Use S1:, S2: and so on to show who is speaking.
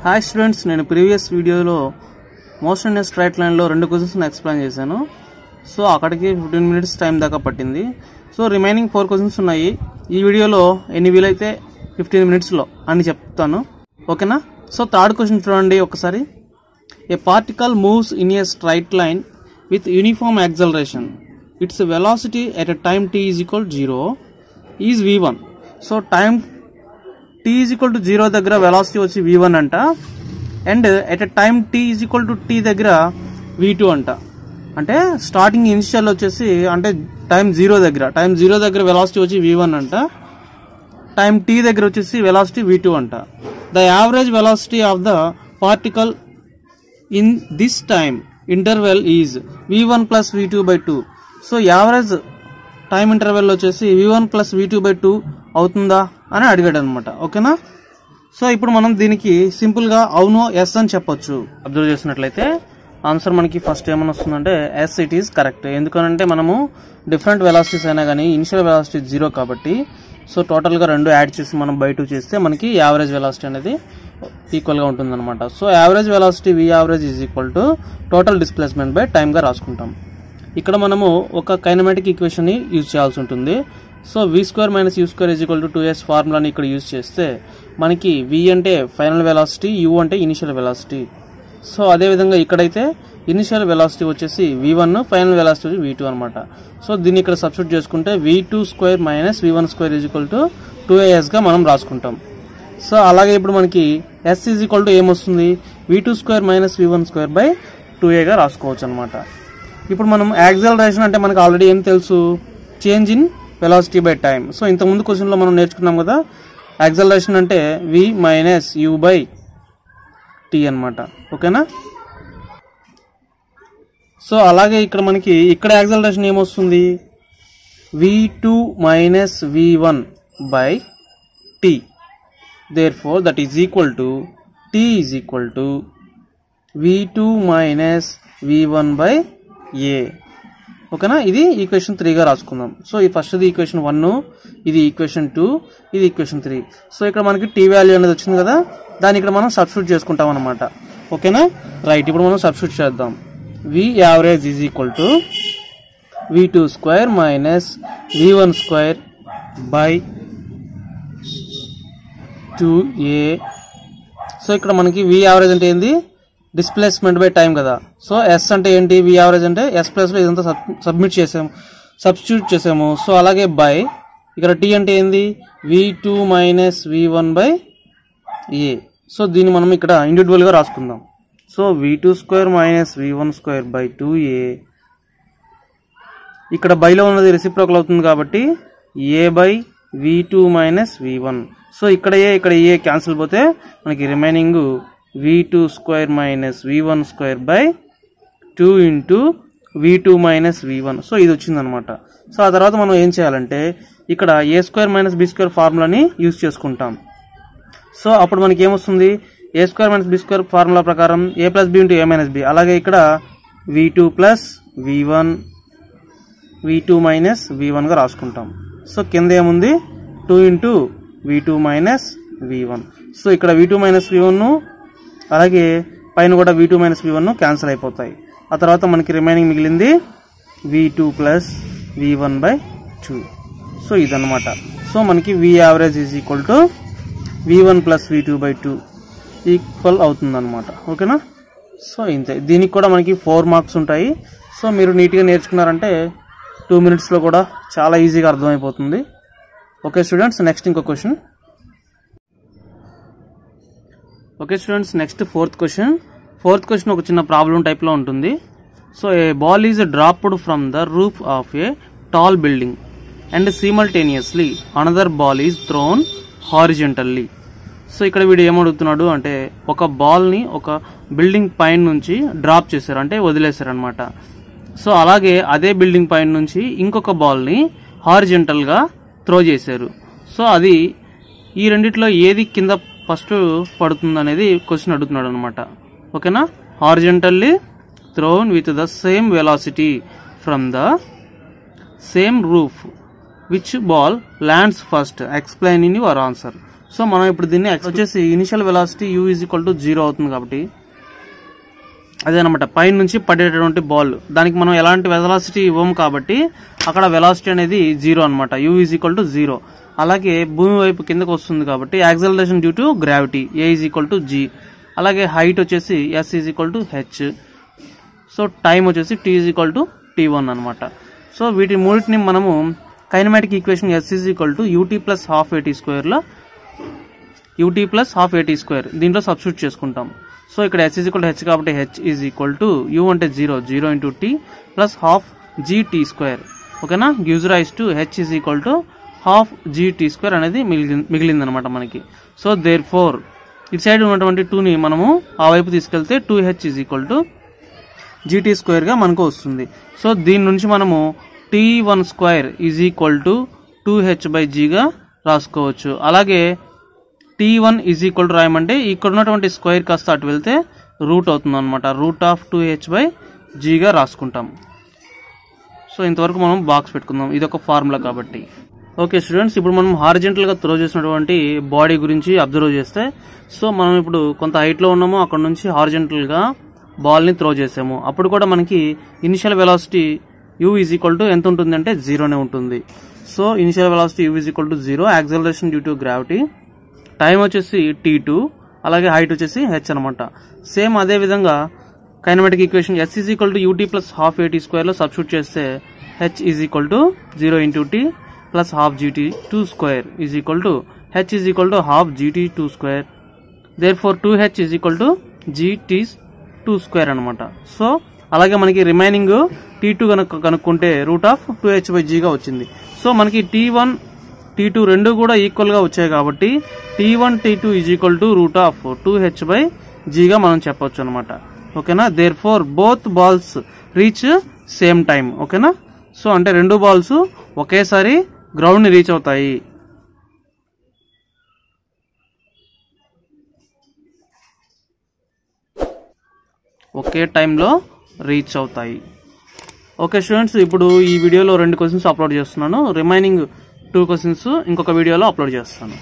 S1: Hi students, నేను previous వీడియోలో motion in straight లైన్లో 2 క్వశ్చన్స్ ఎక్స్ప్లెయిన్ చేశాను. సో అక్కడికి 15 మినిట్స్ టైం దాకా పట్టింది. సో రిమైనింగ్ 4 క్వశ్చన్స్ ఉన్నాయి. ఈ వీడియోలో ఎన్ని వీలైతే 15 మినిట్స్లో అని చెప్తాను, ఓకేనా? సో థర్డ్ క్వశ్చన్ చూడండి ఒకసారి. A particle moves in a straight line with uniform acceleration. Its velocity at a time t is equal to 0 is v1. So time t is equal to 0 దగ్గర వెలాసిటీ వచ్చి v1 అంట, and at a time t is equal to t దగ్గర v2 అంట. అంటే starting initial వచ్చేసి అంటే time 0 దగ్గర velocity వచ్చి v1 అంట, టైం t దగ్గర వచ్చేసి వెలాసిటీ v2 అంట. The average velocity of the particle in this time interval is v1 plus v2 by 2. So average time interval వచ్చేసి v1 ప్లస్ v2 బై 2 అవుతుందా అని అడిగాడు అనమాట, ఓకేనా? సో ఇప్పుడు మనం దీనికి సింపుల్గా అవునో ఎస్ అని చెప్పొచ్చు. అబ్జర్వ్ చేసినట్లయితే ఆన్సర్ మనకి ఫస్ట్ ఏమని వస్తుందంటే ఎస్, ఇట్ ఈస్ కరెక్ట్. ఎందుకనంటే మనము డిఫరెంట్ వెలాసిటీస్ అయినా కానీ ఇనిషియల్ వెలాసిటీ 0 కాబట్టి, సో టోటల్గా 2 యాడ్ చేసి మనం బై 2 చేస్తే మనకి యావరేజ్ వెలాసిటీ అనేది ఈక్వల్గా ఉంటుందన్నమాట. So average velocity V average is equal to total displacement by టైమ్గా రాసుకుంటాం. ఇక్కడ మనము ఒక కైనమాటిక్ ఈక్వేషన్ని యూజ్ చేయాల్సి ఉంటుంది. So v² minus u² is equal to 2s ఫార్ములాని ఇక్కడ యూజ్ చేస్తే మనకి v అంటే ఫైనల్ వెలాసిటీ, u అంటే ఇనిషియల్ వెలాసిటీ. సో అదేవిధంగా ఇక్కడైతే ఇనిషియల్ వెలాసిటీ వచ్చేసి v1, ఫైనల్ వెలాసిటీ వచ్చి v2 అనమాట. సో దీన్ని ఇక్కడ సబ్స్టిట్యూట్ చేసుకుంటే v² minus v1² is equal to 2as గా మనం రాసుకుంటాం. సో అలాగే ఇప్పుడు మనకి s ఈజ్ ఈక్వల్ టు ఏమొస్తుంది, v2² minus v1² by 2a గా రాసుకోవచ్చు అనమాట. ఇప్పుడు మనం యాక్సలరేషన్ అంటే మనకు ఆల్రెడీ ఏం తెలుసు, change in velocity by time. So ఇంతకుముందు క్వశ్చన్లో మనం నేర్చుకున్నాం కదా, యాక్సలరేషన్ అంటే v minus u by t అనమాట, ఓకేనా? సో అలాగే ఇక్కడ మనకి ఇక్కడ యాక్సలరేషన్ ఏమొస్తుంది, v2 minus v1 by t. therefore that is equal to t is equal to v2 minus v1 by a, ఓకేనా? ఇది ఈక్వేషన్ 3 గా రాసుకుందాం. సో ఈ ఫస్ట్ది ఈక్వేషన్ 1, ఇది ఈక్వేషన్ 2, ఇది ఈక్వేషన్ 3. సో ఇక్కడ మనకి టీ వాల్యూ అనేది వచ్చింది కదా, దాన్ని ఇక్కడ మనం సబ్స్టిట్యూట్ చేసుకుంటాం అనమాట, ఓకేనా? రైట్, ఇప్పుడు మనం సబ్స్టిట్యూట్ చేద్దాం. v average is equal to v2² minus v1² by 2a. So ఇక్కడ మనకి v యావరేజ్ అంటే ఏంది, డిస్ప్లేస్మెంట్ బై టైం కదా. సో ఎస్ అంటే ఏంటి, వి యావరేజ్ అంటే ఎస్ ప్లస్లో ఇదంతా సబ్స్టిట్యూట్ చేసాము. సో అలాగే బై ఇక్కడ టీ అంటే ఏంది, v2 minus v1 by A. So దీన్ని మనం ఇక్కడ ఇండివిజువల్గా రాసుకుందాం. So v2² minus v1² by 2a. ఇక్కడ బైలో ఉన్నది రెసిప్రోకల్ అవుతుంది కాబట్టి a by v2 minus v1. So ఇక్కడ ఏ క్యాన్సిల్ పోతే మనకి remaining v2² minus v1² by 2 into v2 minus v1. So ఇది వచ్చిందనమాట. సో ఆ తర్వాత మనం ఏం చేయాలంటే ఇక్కడ a² మైనస్ b² ఫార్ములాని యూజ్ చేసుకుంటాం. సో అప్పుడు మనకి ఏమొస్తుంది, a² మైనస్ b² ఫార్ములా ప్రకారం a plus b into a minus b. అలాగే ఇక్కడ v2 plus v1, v2 minus v1 గా రాసుకుంటాం. సో కింద ఏముంది, 2 into v2 minus v1. So ఇక్కడ v2 మైనస్ v1, అలాగే పైన కూడా v2 మైనస్ v1 క్యాన్సిల్ అయిపోతాయి. ఆ తర్వాత మనకి రిమైనింగ్ మిగిలింది v2 plus v1 by 2. So ఇదన్నమాట. సో మనకి v average is equal to v1 plus v2 by 2 equal అవుతుంది అనమాట, ఓకేనా? సో ఇంతే. దీనికి కూడా మనకి 4 మార్క్స్ ఉంటాయి. సో మీరు నీట్గా నేర్చుకున్నారంటే 2 మినిట్స్లో కూడా చాలా ఈజీగా అర్థమైపోతుంది. ఓకే స్టూడెంట్స్, నెక్స్ట్ ఇంకో question. Okay students, next fourth question ఒక చిన్న ప్రాబ్లం టైప్లో ఉంటుంది. So a ball is dropped from the roof of a tall building and simultaneously another ball is thrown horizontally. So ఇక్కడ వీడు ఏమడుగుతున్నాడు అంటే ఒక బాల్ని ఒక బిల్డింగ్ పైన నుంచి డ్రాప్ చేశారు, అంటే వదిలేశారు అనమాట. సో అలాగే అదే బిల్డింగ్ పైన నుంచి ఇంకొక బాల్ని హారిజెంటల్గా త్రో చేశారు. సో అది ఈ రెండిట్లో ఏది కింద ఫస్ట్ పడుతుంది అనేది క్వశ్చన్ అడుగుతున్నాడు అనమాట, ఓకేనా? Horizontally thrown with the same velocity from the same roof, which ball lands first, explain in your answer. So మనం ఇప్పుడు దీన్ని వచ్చేసి initial velocity u is equal to 0 అవుతుంది కాబట్టి అదేనమాట పైన నుంచి పడేటటువంటి బాల్ దానికి మనం ఎలాంటి వెలాసిటీ ఇవ్వము కాబట్టి అక్కడ వెలాసిటీ అనేది 0 అనమాట. u is equal to 0. అలాగే భూమి వైపు కిందకు వస్తుంది కాబట్టి acceleration due to gravity a is equal to g. అలాగే హైట్ వచ్చేసి s is equal to h. So time వచ్చేసి t is equal to t1 అనమాట. సో వీటి మూడింటిని మనము kinematic equation s is equal to ut plus half at స్క్వేర్లో ut plus half at square దీంట్లో substitute చేసుకుంటాం. So ఇక్కడ h is equal to h కాబట్టి h is equal to u అంటే 0 into t plus half gt square. ఓకేనా, gives rise to h is equal to half gt square అనేది మిగిలింది అనమాట మనకి. సో దేర్ ఫోర్ ఇటు సైడ్ ఉన్నటువంటి 2ని మనము ఆ వైపు తీసుకెళ్తే 2h is equal to gt square గా మనకు వస్తుంది. సో దీని నుంచి మనము t1 square is equal to 2h/g గా రాసుకోవచ్చు. అలాగే t1 ఈజ్ ఈక్వల్ టు రాయమంటే ఇక్కడ ఉన్నటువంటి స్క్వేర్ కాస్త అటు వెళ్తే రూట్ అవుతుంది అనమాట. రూట్ ఆఫ్ 2h/g గా రాసుకుంటాం. సో ఇంతవరకు మనం బాక్స్ పెట్టుకుందాం, ఇది ఒక ఫార్ములా కాబట్టి. ఓకే స్టూడెంట్స్, ఇప్పుడు మనం హారిజెంటల్ గా త్రో చేసినటువంటి బాడీ గురించి అబ్జర్వ్ చేస్తే, సో మనం ఇప్పుడు కొంత హైట్ లో ఉన్నాము, అక్కడ నుంచి హారిజెంటల్ గా బాల్ ని త్రో చేసాము. అప్పుడు కూడా మనకి initial velocity u is equal to ఎంత ఉంటుంది అంటే 0నే ఉంటుంది. So initial velocity u is equal to 0, acceleration due to gravity, time వచ్చేసి t2, అలాగే హైట్ వచ్చేసి h అనమాట. సేమ్ అదే విధంగా kinematic equation s is equal to ut plus half at square లో సబ్స్టిట్యూట్ చేస్తే h is equal to 0 into t plus half gt2 square is equal to h is equal to half gt2 square. Therefore 2h is equal to gt2 square అనమాట. So అలాగే మనకి remaining t2 కనుక్కుంటే route of 2h/g గా వచ్చింది. So మనకి t1 t2 రెండు కూడా equal గా వచ్చాయి కాబట్టి t1 t2 is equal to root of 2h/g గా మనం చెప్పొచ్చు అనమాట. ఓకేనా, therefore both balls reach same time. ఓకేనా, సో అంటే రెండు బాల్స్ ఒకేసారి గ్రౌండ్ ని రీచ్ అవుతాయి. ఒకే టైంలో రీచ్ అవుతాయి. ఓకే స్టూడెంట్స్, ఇప్పుడు ఈ వీడియోలో 2 క్వశ్చన్స్ అప్లోడ్ చేస్తున్నాను. రిమైనింగ్ 2 క్వశ్చన్స్ ఇంకొక వీడియోలో అప్లోడ్ చేస్తాను.